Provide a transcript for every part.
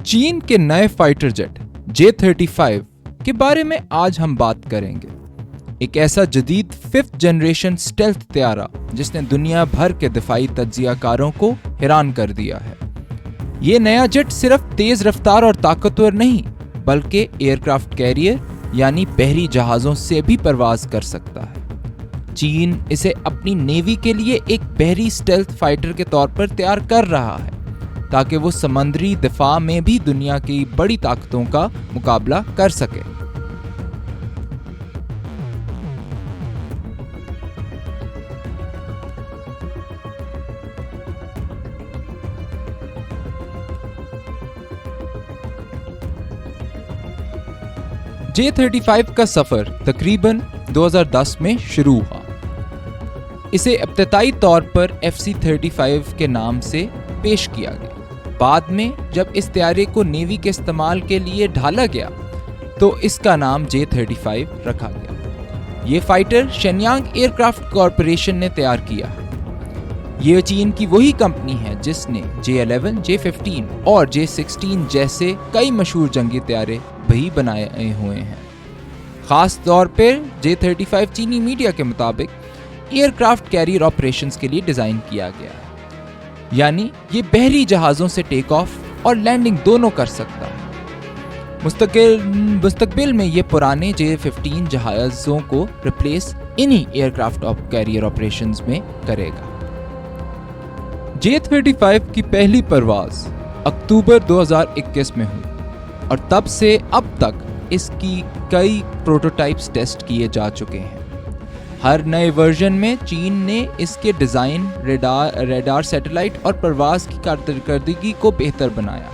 چین کے نئے fighter jet J-35 کے بارے میں آج ہم بات کریں گے. ایک ایسا جدید 5th جنریشن اسٹیلتھ طیارہ جس نے دنیا بھر کے دفاعی تجزیہ کاروں کو حیران کر دیا ہے. یہ نیا جیٹ صرف تیز رفتار اور طاقتور نہیں بلکہ ایئر کرافٹ کیریئر یعنی بحری جہازوں سے بھی پرواز کر سکتا ہے. چین اسے اپنی نیوی کے لیے ایک بحری اسٹیلتھ فائٹر کے طور پر تیار کر رہا ہے تاکہ وہ سمندری دفاع میں بھی دنیا کی بڑی طاقتوں کا مقابلہ کر سکے. J-35 کا سفر تقریباً 2010 میں شروع ہوا. اسے ابتدائی طور پر FC-35 کے نام سے پیش کیا گیا. بعد میں جب اس طیارے کو نیوی کے استعمال کے لیے ڈھالا گیا تو اس کا نام J-35 رکھا گیا. یہ فائٹر شینیانگ ایئر کرافٹ کارپوریشن نے تیار کیا. یہ چین کی وہی کمپنی ہے جس نے J-11, J-15 اور J-16 جیسے کئی مشہور جنگی طیارے بھی بنائے ہوئے ہیں. خاص طور پر J-35 چینی میڈیا کے مطابق ایئر کرافٹ کیریئر آپریشنز کے لیے ڈیزائن کیا گیا ہے. یعنی یہ بحری جہازوں سے ٹیک آف اور لینڈنگ دونوں کر سکتا ہے. مستقبل میں یہ پرانے J-15 جہازوں کو ریپلیس انہی ایئر کرافٹ کیریئر آپریشنز میں کرے گا. J-35 کی پہلی پرواز اکتوبر 2021 میں ہوئی اور تب سے اب تک اس کی کئی پروٹوٹائپس ٹیسٹ کیے جا چکے ہیں. ہر نئے ورژن میں چین نے اس کے ڈیزائن، ریڈار سیٹلائٹ اور پرواز کی کارکردگی کو بہتر بنایا.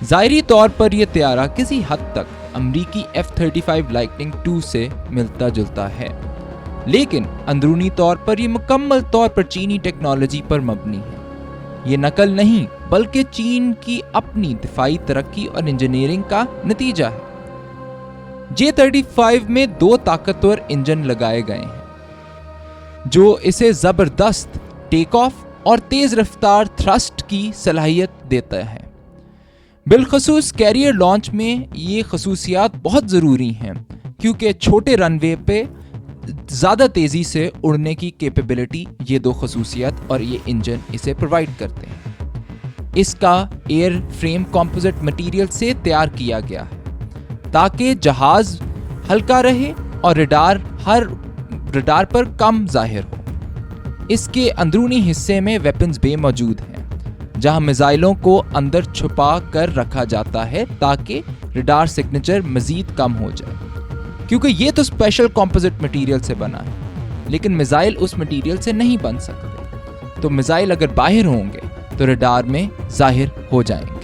ظاہری طور پر یہ طیارہ کسی حد تک امریکی F-35 لائٹننگ II سے ملتا جلتا ہے، لیکن اندرونی طور پر یہ مکمل طور پر چینی ٹیکنالوجی پر مبنی ہے. یہ نقل نہیں بلکہ چین کی اپنی دفاعی ترقی اور انجینئرنگ کا نتیجہ ہے. J-35 میں 2 طاقتور انجن لگائے گئے ہیں جو اسے زبردست ٹیک آف اور تیز رفتار تھرسٹ کی صلاحیت دیتا ہے. بالخصوص کیریئر لانچ میں یہ خصوصیات بہت ضروری ہیں کیونکہ چھوٹے رن وے پہ زیادہ تیزی سے اڑنے کی کیپیبلٹی یہ 2 خصوصیات اور یہ انجن اسے پرووائڈ کرتے ہیں. اس کا ایئر فریم کمپوزٹ مٹیریل سے تیار کیا گیا ہے تاکہ جہاز ہلکا رہے اور ریڈار پر کم ظاہر ہو. اس کے اندرونی حصے میں ویپنز بے موجود ہیں جہاں میزائلوں کو اندر چھپا کر رکھا جاتا ہے تاکہ ریڈار سگنیچر مزید کم ہو جائے. کیونکہ یہ تو اسپیشل کمپوزٹ مٹیریل سے بنا ہے لیکن میزائل اس مٹیریل سے نہیں بن سکتے، تو میزائل اگر باہر ہوں گے تو ریڈار میں ظاہر ہو جائیں گے.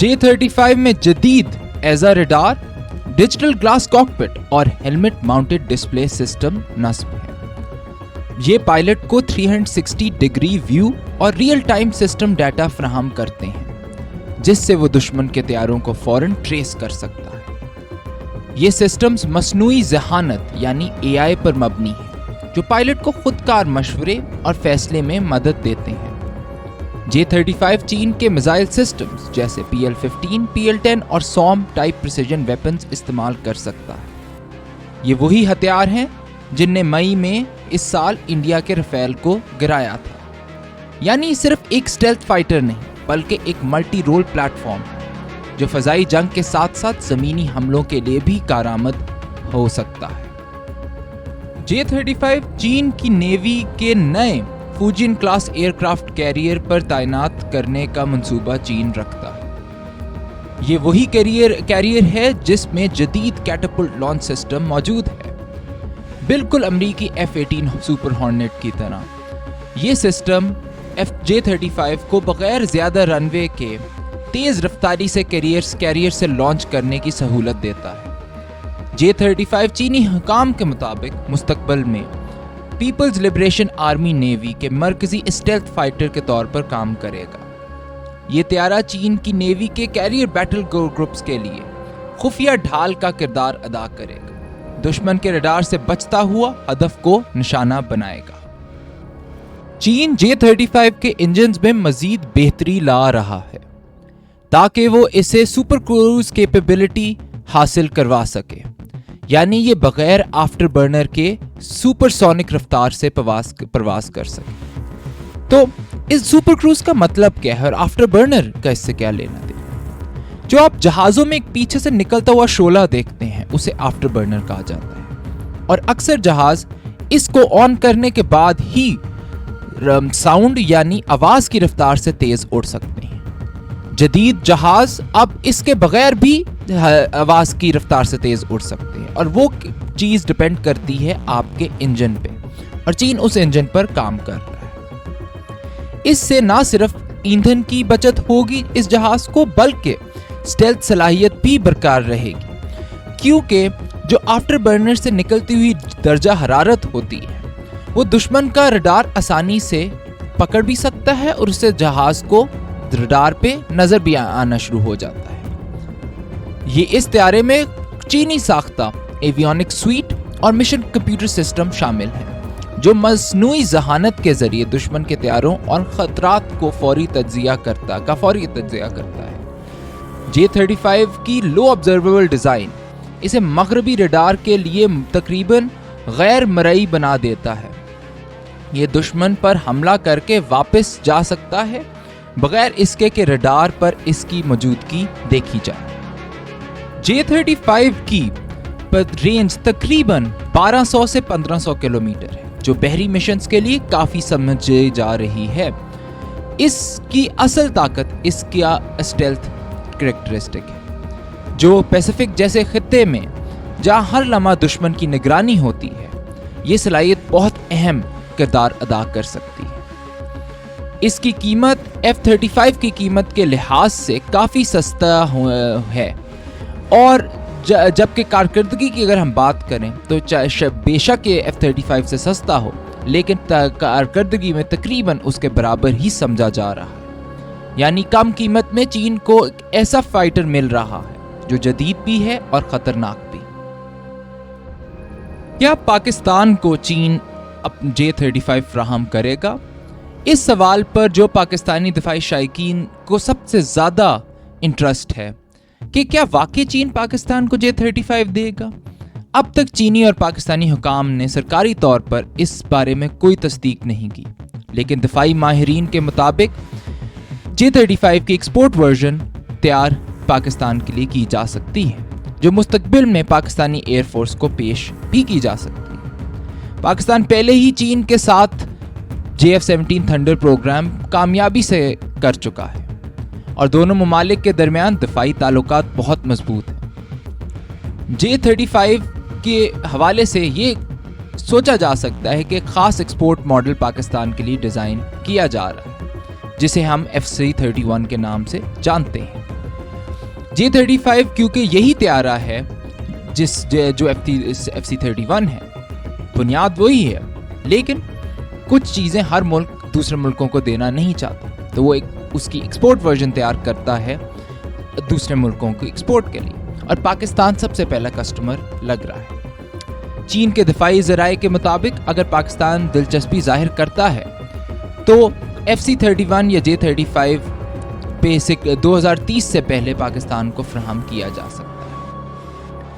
J-35 میں جدید ایزا ریڈار، ڈیجیٹل گلاس کاکپٹ اور ہیلمٹ ماؤنٹڈ ڈسپلے سسٹم نصب ہے. یہ پائلٹ کو 360 ڈگری ویو اور ریئل ٹائم سسٹم ڈیٹا فراہم کرتے ہیں جس سے وہ دشمن کے طیاروں کو فوراً ٹریس کر سکتا ہے. یہ سسٹمز مصنوعی ذہانت یعنی AI پر مبنی ہیں جو پائلٹ کو خود کار مشورے اور فیصلے میں مدد دیتے ہیں. J-35 چین کے میزائل سسٹمز جیسے PL-15, PL-10 اور SOM ٹائپ پریسیجن ویپنز استعمال کر سکتا ہے. یہ وہی ہتھیار ہیں جن نے مئی میں اس سال انڈیا کے رفیل کو گرایا تھا. یعنی صرف ایک اسٹیلتھ فائٹر نہیں بلکہ ایک ملٹی رول پلیٹ فارم ہے جو فضائی جنگ کے ساتھ ساتھ زمینی حملوں کے لیے بھی کارآمد ہو سکتا ہے. J-35 چین کی نیوی کے نئے فوجین کلاس ایئر کرافٹ کیریئر پر تعینات کرنے کا منصوبہ چین رکھتا ہے. یہ وہی کیریئر ہے جس میں جدید کیٹاپلٹ لانچ سسٹم موجود ہے، بالکل امریکی F-18 سپر ہارنیٹ کی طرح. یہ سسٹم J-35 کو بغیر زیادہ رن وے کے تیز رفتاری سے کیریئر سے لانچ کرنے کی سہولت دیتا ہے. J-35 چینی حکام کے مطابق مستقبل میں پیپلز لبریشن آرمی نیوی کے مرکزی اسٹیلتھ فائٹر کے طور پر کام کرے گا. یہ طیارہ چین کی نیوی کے کیریئر بیٹل گروپس کے لیے خفیہ ڈھال کا کردار ادا کرے گا. دشمن کے ریڈار سے بچتا ہوا ہدف کو نشانہ بنائے گا. چین J-35 کے انجنز میں مزید بہتری لا رہا ہے تاکہ وہ اسے سپر کروز کیپیبلٹی حاصل کروا سکے، یعنی یہ بغیر آفٹر برنر کے سپر سونک رفتار سے پرواز کر سکے۔ تو اس سپر کروز کا مطلب کیا ہے اور آفٹر برنر کا اس سے کیا لینا دے؟ جو آپ جہازوں میں ایک پیچھے سے نکلتا ہوا شعلہ دیکھتے ہیں اسے آفٹر برنر کہا جاتا ہے، اور اکثر جہاز اس کو آن کرنے کے بعد ہی ساؤنڈ یعنی آواز کی رفتار سے تیز اڑ سکتے ہیں۔ جدید جہاز اب اس کے بغیر بھی آواز کی رفتار سے تیز اڑ سکتے ہیں، اور وہ چیز ڈیپینڈ کرتی ہے آپ کے انجن پہ، اور چین اس انجن پر کام کر رہا ہے۔ اس سے نہ صرف ایندھن کی بچت ہوگی اس جہاز کو، بلکہ اسٹیلتھ صلاحیت بھی برقرار رہے گی، کیونکہ جو آفٹر برنر سے نکلتی ہوئی درجہ حرارت ہوتی ہے وہ دشمن کا ریڈار آسانی سے پکڑ بھی سکتا ہے، اور اس سے جہاز کو ریڈار پہ نظر بھی آنا شروع ہو جاتا ہے۔ یہ اس طیارے میں چینی ساختہ ایویونک سویٹ اور مشن کمپیوٹر سسٹم شامل ہیں جو مصنوعی ذہانت کے ذریعے دشمن کے طیاروں اور خطرات کو فوری تجزیہ کرتا ہے۔ J-35 کی لو آبزرویبل ڈیزائن اسے مغربی ریڈار کے لیے تقریباً غیر مرئی بنا دیتا ہے۔ یہ دشمن پر حملہ کر کے واپس جا سکتا ہے بغیر اس کے کہ ریڈار پر اس کی موجودگی دیکھی جائے۔ J-35 کی رینج تقریباً 1200 سے 1500 کلومیٹر ہے، جو بحری مشنز کے لیے کافی سمجھی جا رہی ہے۔ اس کی اصل طاقت اس کا اسٹیلتھ کریکٹرسٹک ہے، جو پیسیفک جیسے خطے میں جہاں ہر لمحہ دشمن کی نگرانی ہوتی ہے، یہ صلاحیت بہت اہم کردار ادا کر سکتی ہے۔ اس کی قیمت F-35 کی قیمت کے لحاظ سے کافی سستا ہے، اور جبکہ کارکردگی کی اگر ہم بات کریں تو بے شک یہ F-35 سے سستا ہو، لیکن کارکردگی میں تقریباً اس کے برابر ہی سمجھا جا رہا ہے۔ یعنی کم قیمت میں چین کو ایک ایسا فائٹر مل رہا ہے جو جدید بھی ہے اور خطرناک بھی۔ کیا پاکستان کو چین J-35 فراہم کرے گا؟ اس سوال پر جو پاکستانی دفاعی شائقین کو سب سے زیادہ انٹرسٹ ہے کہ کیا واقعی چین پاکستان کو J-35 دے گا؟ اب تک چینی اور پاکستانی حکام نے سرکاری طور پر اس بارے میں کوئی تصدیق نہیں کی، لیکن دفاعی ماہرین کے مطابق J-35 کی ایکسپورٹ ورژن تیار پاکستان کے لیے کی جا سکتی ہے، جو مستقبل میں پاکستانی ایئر فورس کو پیش بھی کی جا سکتی ہے۔ پاکستان پہلے ہی چین کے ساتھ JF-17 تھنڈر پروگرام کامیابی سے کر چکا ہے، اور دونوں ممالک کے درمیان دفاعی تعلقات بہت مضبوط ہیں۔ J-35 کے حوالے سے یہ سوچا جا سکتا ہے کہ ایک خاص ایکسپورٹ ماڈل پاکستان کے لیے ڈیزائن کیا جا رہا ہے، جسے ہم FC-31 کے نام سے جانتے ہیں۔ J-35 کیونکہ یہی طیارہ ہے جو FC-31 ہے، بنیاد وہی ہے، لیکن کچھ چیزیں ہر ملک دوسرے ملکوں کو دینا نہیں چاہتا، تو وہ اس کی ایکسپورٹ ورژن تیار کرتا ہے دوسرے ملکوں کو ایکسپورٹ کے لیے، اور پاکستان سب سے پہلا کسٹمر لگ رہا ہے۔ چین کے دفاعی ذرائع کے مطابق اگر پاکستان دلچسپی ظاہر کرتا ہے تو FC-31 یا J-35 بیسک 2030 سے پہلے پاکستان کو فراہم کیا جا سکتا ہے۔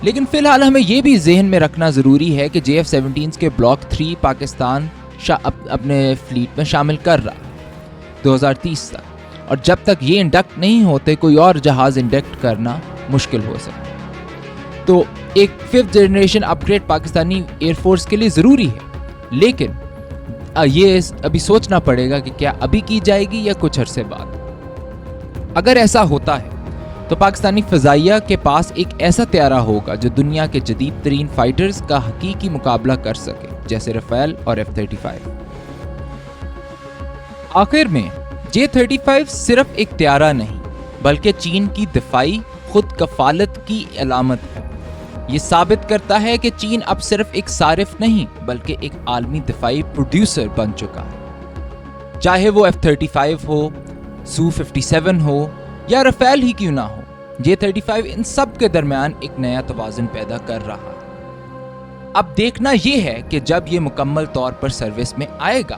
لیکن فی الحال ہمیں یہ بھی ذہن میں رکھنا ضروری ہے کہ JF-17 کے بلاک 3 پاکستان اپنے فلیٹ میں شامل کر رہا ہے 2030 تک، اور جب تک یہ انڈکٹ نہیں ہوتے کوئی اور جہاز انڈکٹ کرنا مشکل ہو سکتا ہے۔ تو ایک 5th جنریشن اپ گریڈ پاکستانی ایئر فورس کے لیے ضروری ہے، لیکن یہ ابھی سوچنا پڑے گا کہ کیا ابھی کی جائے گی یا کچھ عرصے بعد۔ اگر ایسا ہوتا ہے تو پاکستانی فضائیہ کے پاس ایک ایسا طیارہ ہوگا جو دنیا کے جدید ترین فائٹرز کا حقیقی مقابلہ کر سکے، جیسے رافیل اور F-35۔ آخر میں J-35 صرف ایک طیارہ نہیں بلکہ چین کی دفاعی خود کفالت کی علامت ہے۔ یہ ثابت کرتا ہے کہ چین اب صرف ایک صارف نہیں بلکہ ایک عالمی دفاعی پروڈیوسر بن چکا ہے۔ چاہے وہ F-35 ہو، Su-57 ہو یا رافیل ہی کیوں نہ ہو، J-35 ان سب کے درمیان ایک نیا توازن پیدا کر رہا ہے۔ اب دیکھنا یہ ہے کہ جب یہ مکمل طور پر سروس میں آئے گا